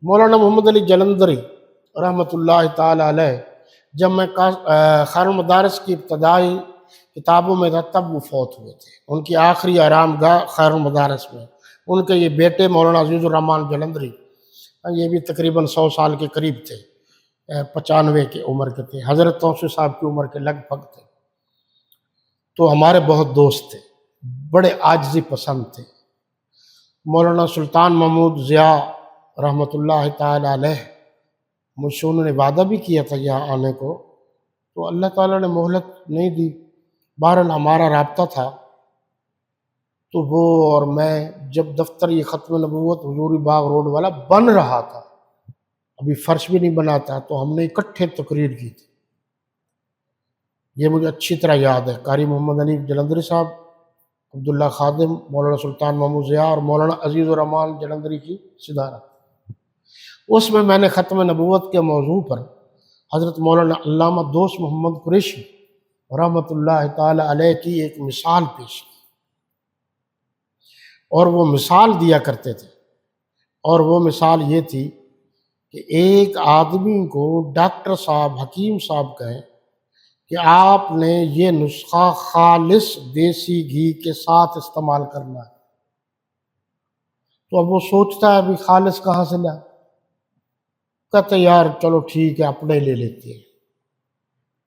مولانا محمد علی جلندری رحمۃ اللہ تعالی علیہ جب میں خیر المدارس کی ابتدائی کتابوں میں تھا تب وہ فوت ہوئے تھے۔ ان کی آخری آرام گاہ خیر المدارس میں۔ ان کے یہ بیٹے مولانا عزیز الرحمان جلندری، یہ بھی تقریباً 100 سال کے قریب تھے، 95 کی عمر کے تھے، حضرت توسیع صاحب کی عمر کے لگ بھگ تھے۔ تو ہمارے بہت دوست تھے، بڑے عاجزی پسند تھے۔ مولانا سلطان محمود ضیاء رحمۃ اللہ تعالی علیہ، مجھ سے انہوں نے وعدہ بھی کیا تھا یہاں آنے کو، تو اللہ تعالیٰ نے مہلت نہیں دی۔ بہرحال ہمارا رابطہ تھا، تو وہ اور میں جب دفتر یہ ختم نبوت حضوری باغ روڈ والا بن رہا تھا، ابھی فرش بھی نہیں بنا تھا، تو ہم نے اکٹھے تقریر کی تھی۔ یہ مجھے اچھی طرح یاد ہے۔ قاری محمد علی جلندری صاحب، عبداللہ خادم، مولانا سلطان محمود ضیاء اور مولانا عزیز الرحمان جلندری کی صدارت۔ اس میں نے ختم نبوت کے موضوع پر حضرت مولانا علامہ دوست محمد قریشی رحمۃ اللہ تعالی علیہ کی ایک مثال پیش کی، اور وہ مثال دیا کرتے تھے، اور وہ مثال یہ تھی کہ ایک آدمی کو ڈاکٹر صاحب، حکیم صاحب کہیں کہ آپ نے یہ نسخہ خالص دیسی گھی کے ساتھ استعمال کرنا ہے، تو اب وہ سوچتا ہے ابھی خالص کہاں سے لائے؟ کہتے یار چلو ٹھیک ہے اپنے لے لیتے ہیں۔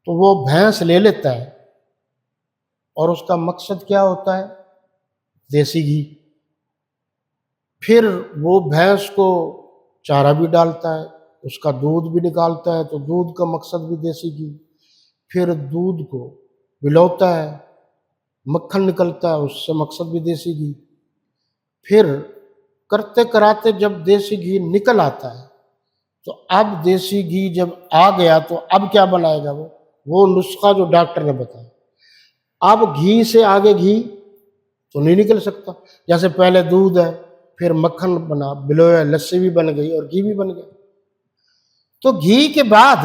تو وہ بھینس لے لیتا ہے، اور اس کا مقصد کیا ہوتا ہے؟ دیسی گھی۔ پھر وہ بھینس کو چارہ بھی ڈالتا ہے، اس کا دودھ بھی نکالتا ہے، تو دودھ کا مقصد بھی دیسی گھی۔ پھر دودھ کو بلوتا ہے، مکھن نکلتا ہے، اس سے مقصد بھی دیسی گھی۔ پھر کرتے کراتے جب دیسی گھی نکل آتا ہے، تو اب دیسی گھی جب آ گیا تو اب کیا بنائے گا؟ وہ نسخہ جو ڈاکٹر نے بتایا۔ اب گھی سے آگے گھی تو نہیں نکل سکتا، جیسے پہلے دودھ ہے، پھر مکھن بنا، بلویا، لسی بھی بن گئی اور گھی بھی بن گیا۔ تو گھی کے بعد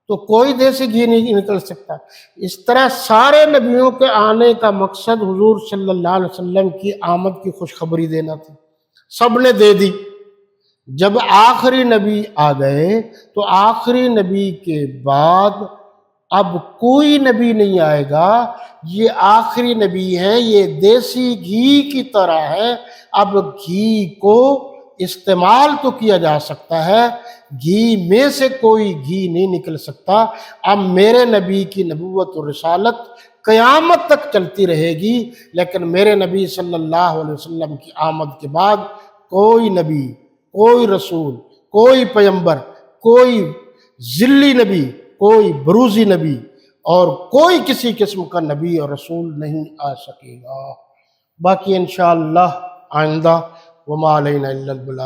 تو کوئی دیسی گھی نہیں نکل سکتا۔ اس طرح سارے نبیوں کے آنے کا مقصد حضور صلی اللہ علیہ وسلم کی آمد کی خوشخبری دینا تھا، سب نے دے دی۔ جب آخری نبی آ گئے تو آخری نبی کے بعد اب کوئی نبی نہیں آئے گا، یہ آخری نبی ہے، یہ دیسی گھی کی طرح ہے۔ اب گھی کو استعمال تو کیا جا سکتا ہے، گھی میں سے کوئی گھی نہیں نکل سکتا۔ اب میرے نبی کی نبوت و رسالت قیامت تک چلتی رہے گی، لیکن میرے نبی صلی اللہ علیہ وسلم کی آمد کے بعد کوئی نبی، کوئی رسول، کوئی پیمبر، کوئی ذلی نبی، کوئی بروزی نبی اور کوئی کسی قسم کا نبی اور رسول نہیں آ سکے گا۔ باقی انشاءاللہ آئندہ وما علینا الا البلاغ۔